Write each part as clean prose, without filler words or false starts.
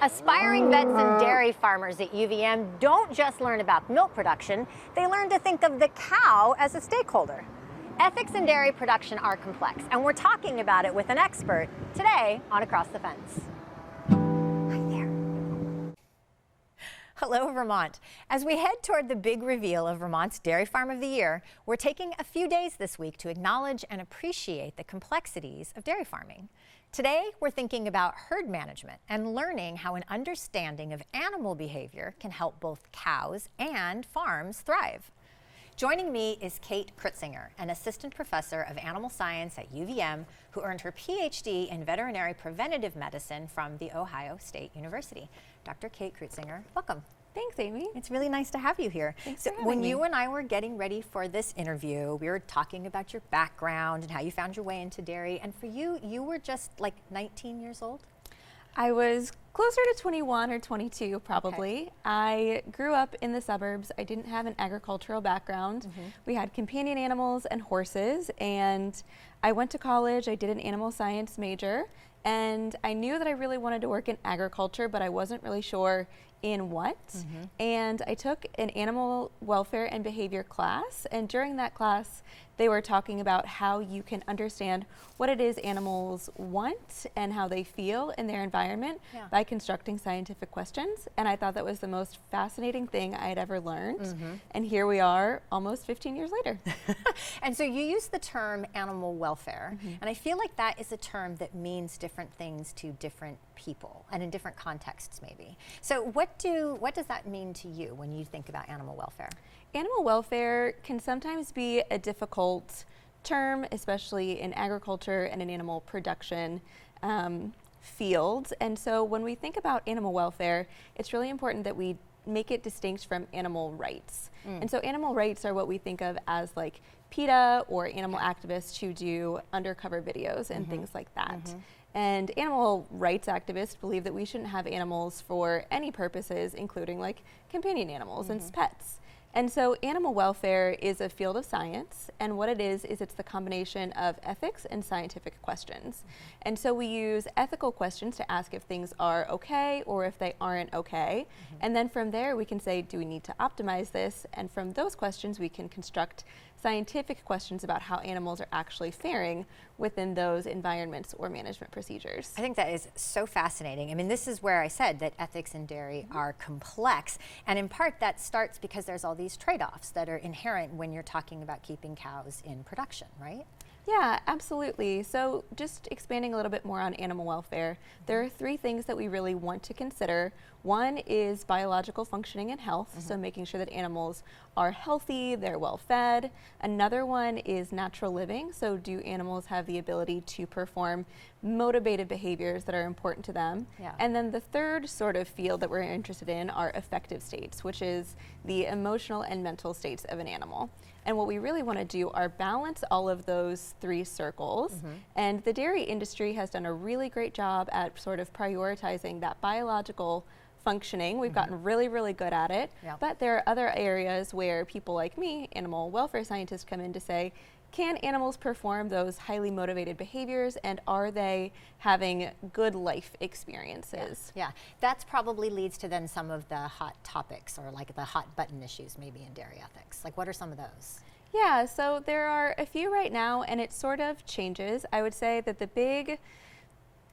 Aspiring vets and dairy farmers at UVM don't just learn about milk production, they learn to think of the cow as a stakeholder. Ethics in dairy production are complex, and we're talking about it with an expert today on Across the Fence. Hi there. Hello, Vermont. As we head toward the big reveal of Vermont's Dairy Farm of the Year, we're taking a few days this week to acknowledge and appreciate the complexities of dairy farming. Today, we're thinking about herd management and learning how an understanding of animal behavior can help both cows and farms thrive. Joining me is Kate Creutzinger, an assistant professor of animal science at UVM, who earned her PhD in veterinary preventative medicine from The Ohio State University. Dr. Kate Creutzinger, welcome. Thanks, Amy. It's really nice to have you here. Thanks for having when me. you and I were getting ready for this interview, we were talking about your background and how you found your way into dairy. And for you, you were just like 19 years old? I was closer to 21 or 22, probably. Okay. I grew up in the suburbs. I didn't have an agricultural background. We had companion animals and horses, and I went to college. I did an animal science major, and I knew that I really wanted to work in agriculture, but I wasn't really sure in what. And I took an animal welfare and behavior class, and during that class they were talking about how you can understand what it is animals want and how they feel in their environment by constructing scientific questions. And I thought that was the most fascinating thing I had ever learned. And here we are almost 15 years later. And so you use the term animal welfare, and I feel like that is a term that means different things to different people and in different contexts maybe. So what does that mean to you when you think about animal welfare? Animal welfare can sometimes be a difficult term, especially in agriculture and in animal production fields. And so when we think about animal welfare, it's really important that we make it distinct from animal rights. And so animal rights are what we think of as like PETA or animal activists who do undercover videos and things like that. And animal rights activists believe that we shouldn't have animals for any purposes, including like companion animals and pets. And so animal welfare is a field of science, and what it is it's the combination of ethics and scientific questions. And so we use ethical questions to ask if things are okay or if they aren't okay. And then from there we can say, do we need to optimize this? And from those questions we can construct scientific questions about how animals are actually faring within those environments or management procedures. I think that is so fascinating. I mean, this is where I said that ethics in dairy are complex, and in part that starts because there's all these trade-offs that are inherent when you're talking about keeping cows in production, right? Yeah, absolutely. So just expanding a little bit more on animal welfare, there are three things that we really want to consider. One is biological functioning and health, so making sure that animals are healthy, they're well fed. Another one is natural living, so do animals have the ability to perform motivated behaviors that are important to them? And then the third sort of field that we're interested in are affective states, which is the emotional and mental states of an animal. And what we really want to do are balance all of those three circles. And the dairy industry has done a really great job at sort of prioritizing that biological functioning. We've gotten really, really good at it. But there are other areas where people like me, animal welfare scientists, come in to say, can animals perform those highly motivated behaviors, and are they having good life experiences? Yeah, that probably leads to then some of the hot topics or like the hot button issues maybe in dairy ethics. Like what are some of those? Yeah, so there are a few right now, and it sort of changes. I would say that the big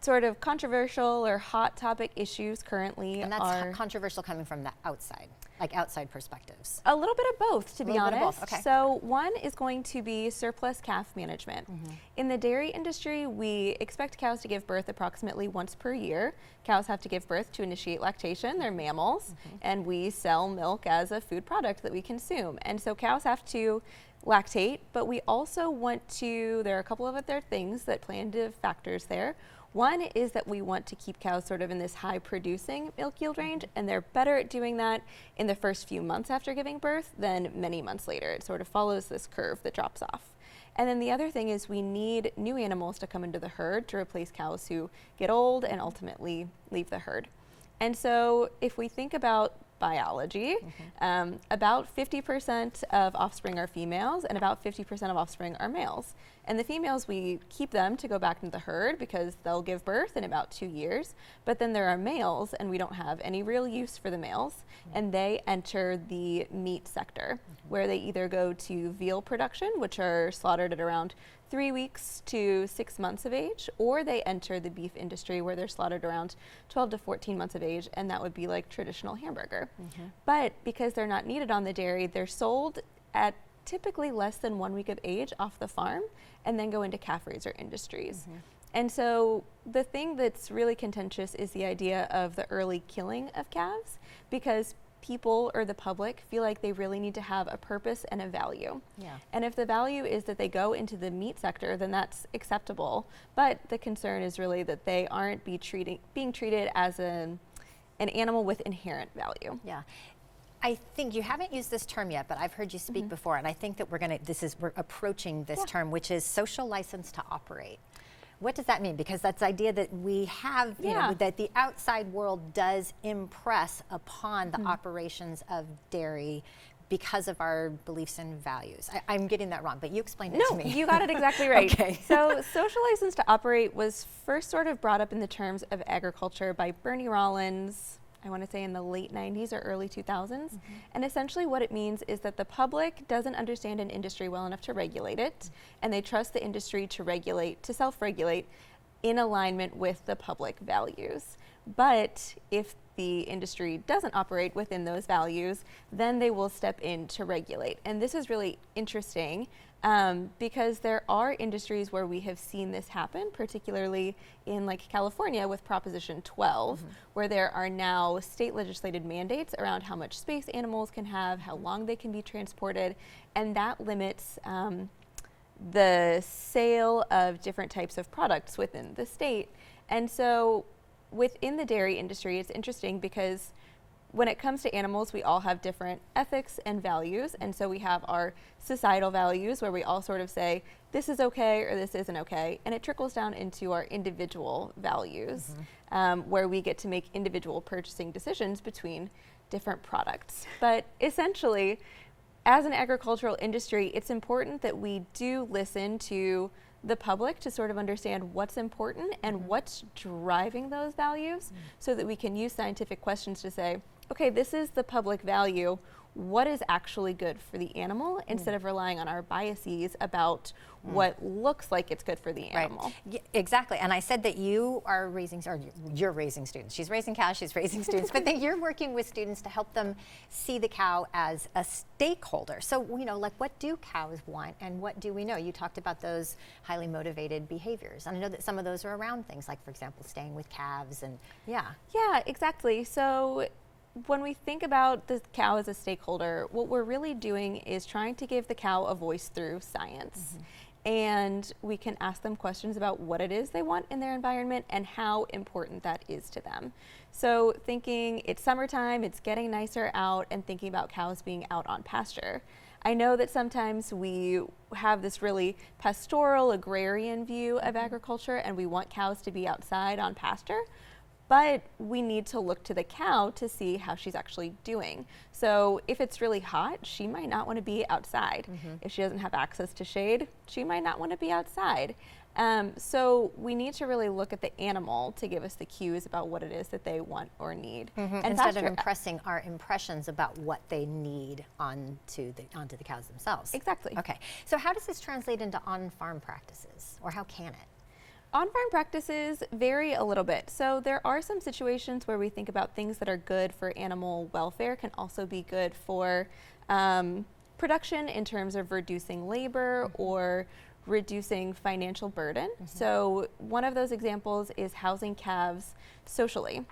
sort of controversial or hot topic issues currently And that's are controversial coming from the outside, like outside perspectives. a little bit of both, to be little bit of honest. both, okay. So one is going to be surplus calf management. In the dairy industry, we expect cows to give birth approximately once per year. Cows have to give birth to initiate lactation. They're mammals, and we sell milk as a food product that we consume. And so cows have to lactate, but we also want to, there are a couple of other things that play into factors there. One is that we want to keep cows sort of in this high producing milk yield range, and they're better at doing that in the first few months after giving birth than many months later. It sort of follows this curve that drops off. And then the other thing is we need new animals to come into the herd to replace cows who get old and ultimately leave the herd. And so if we think about biology. About 50% of offspring are females and about 50% of offspring are males. And the females, we keep them to go back into the herd because they'll give birth in about 2 years. But then there are males, and we don't have any real use for the males, and they enter the meat sector, where they either go to veal production, which are slaughtered at around 3 weeks to 6 months of age, or they enter the beef industry where they're slaughtered around 12 to 14 months of age, and that would be like traditional hamburger. But because they're not needed on the dairy, they're sold at typically less than 1 week of age off the farm and then go into calf raiser industries. And so the thing that's really contentious is the idea of the early killing of calves, because people or the public feel like they really need to have a purpose and a value. And if the value is that they go into the meat sector, then that's acceptable. But the concern is really that they aren't being treated as an animal with inherent value. I think you haven't used this term yet, but I've heard you speak before, and I think that we're approaching this term, which is social license to operate. What does that mean? Because that's the idea that we have, you know, that the outside world does impress upon the operations of dairy because of our beliefs and values. I'm getting that wrong, but you explained it to me. No, you got it exactly right. So social license to operate was first sort of brought up in the terms of agriculture by Bernie Rollins, I want to say in the late 90s or early 2000s. And essentially what it means is that the public doesn't understand an industry well enough to regulate it, and they trust the industry to self-regulate in alignment with the public values. But if the industry doesn't operate within those values, then they will step in to regulate. And this is really interesting because there are industries where we have seen this happen, particularly in like California with Proposition 12, where there are now state legislated mandates around how much space animals can have, how long they can be transported, and that limits the sale of different types of products within the state. And so within the dairy industry, it's interesting because when it comes to animals, we all have different ethics and values. And so we have our societal values where we all sort of say, this is okay or this isn't okay. And it trickles down into our individual values, where we get to make individual purchasing decisions between different products. But essentially, as an agricultural industry, it's important that we do listen to the public to sort of understand what's important and what's driving those values so that we can use scientific questions to say, okay, this is the public value. What is actually good for the animal instead of relying on our biases about what looks like it's good for the animal. Exactly. And I said that you are raising, or you're raising students. She's raising cows, she's raising students, but that you're working with students to help them see the cow as a stakeholder. So, you know, like what do cows want and what do we know? You talked about those highly motivated behaviors. And I know that some of those are around things like, for example, staying with calves and Yeah, exactly. So when we think about the cow as a stakeholder, what we're really doing is trying to give the cow a voice through science. And we can ask them questions about what it is they want in their environment and how important that is to them. So thinking it's summertime, it's getting nicer out, and thinking about cows being out on pasture. I know that sometimes we have this really pastoral, agrarian view of agriculture, and we want cows to be outside on pasture. But we need to look to the cow to see how she's actually doing. So if it's really hot, she might not want to be outside. If she doesn't have access to shade, she might not want to be outside. So we need to really look at the animal to give us the cues about what it is that they want or need. And instead of impressing our impressions about what they need onto the cows themselves. Exactly. Okay, so how does this translate into on-farm practices, or how can it? On-farm practices vary a little bit. So there are some situations where we think about things that are good for animal welfare can also be good for production in terms of reducing labor or reducing financial burden. So one of those examples is housing calves socially.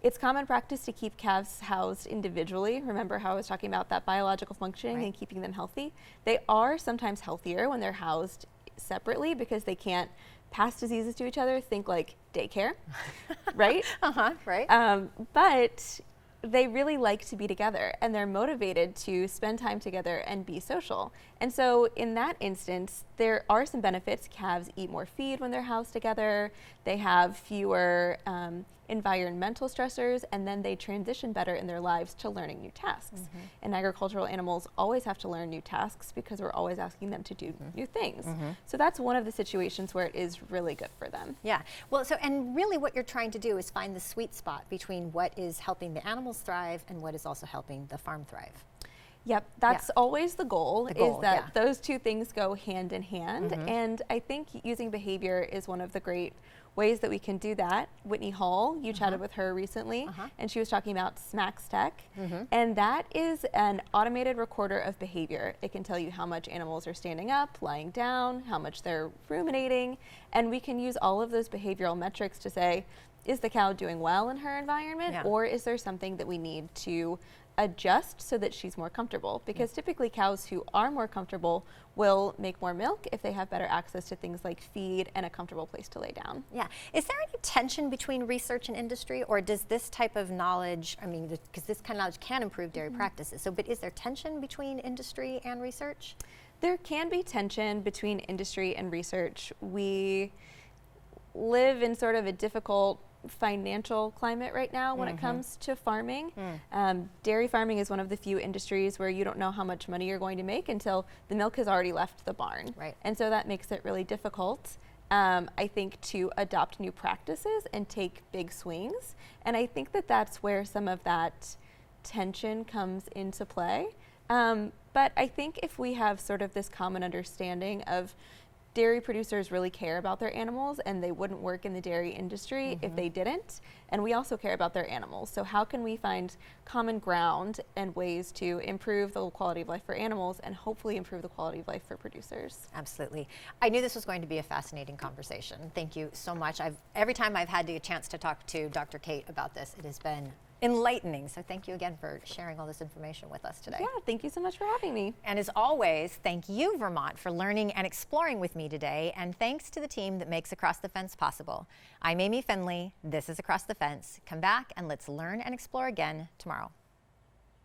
It's common practice to keep calves housed individually. Remember how I was talking about that biological functioning and keeping them healthy? They are sometimes healthier when they're housed separately because they can't pass diseases to each other. Think like daycare, right? But they really like to be together and they're motivated to spend time together and be social. And so in that instance, there are some benefits. Calves eat more feed when they're housed together. They have fewer environmental stressors, and then they transition better in their lives to learning new tasks. And agricultural animals always have to learn new tasks because we're always asking them to do new things. So that's one of the situations where it is really good for them. Yeah. Well, so, and really what you're trying to do is find the sweet spot between what is helping the animals thrive and what is also helping the farm thrive. Yep, that's always the goal, is that yeah. those two things go hand in hand. And I think using behavior is one of the great ways that we can do that. Whitney Hall, you chatted with her recently, and she was talking about Smacks Tech. And that is an automated recorder of behavior. It can tell you how much animals are standing up, lying down, how much they're ruminating, and we can use all of those behavioral metrics to say, is the cow doing well in her environment, or is there something that we need to adjust so that she's more comfortable? Because typically cows who are more comfortable will make more milk if they have better access to things like feed and a comfortable place to lay down. Yeah. Is there any tension between research and industry, or does this type of knowledge, I mean, because this kind of knowledge can improve dairy practices, so but is there tension between industry and research? There can be tension between industry and research. We live in sort of a difficult financial climate right now when it comes to farming. Dairy farming is one of the few industries where you don't know how much money you're going to make until the milk has already left the barn. And so that makes it really difficult, I think, to adopt new practices and take big swings. And I think that that's where some of that tension comes into play. But I think if we have sort of this common understanding of dairy producers really care about their animals, and they wouldn't work in the dairy industry if they didn't. And we also care about their animals. So how can we find common ground and ways to improve the quality of life for animals and hopefully improve the quality of life for producers? Absolutely. I knew this was going to be a fascinating conversation. Thank you so much. Every time I've had the chance to talk to Dr. Kate about this, it has been enlightening. So thank you again for sharing all this information with us today. Yeah, thank you so much for having me. And as always, thank you, Vermont, for learning and exploring with me today. And thanks to the team that makes Across the Fence possible. I'm Amy Finley. This is Across the Fence. Come back and let's learn and explore again tomorrow.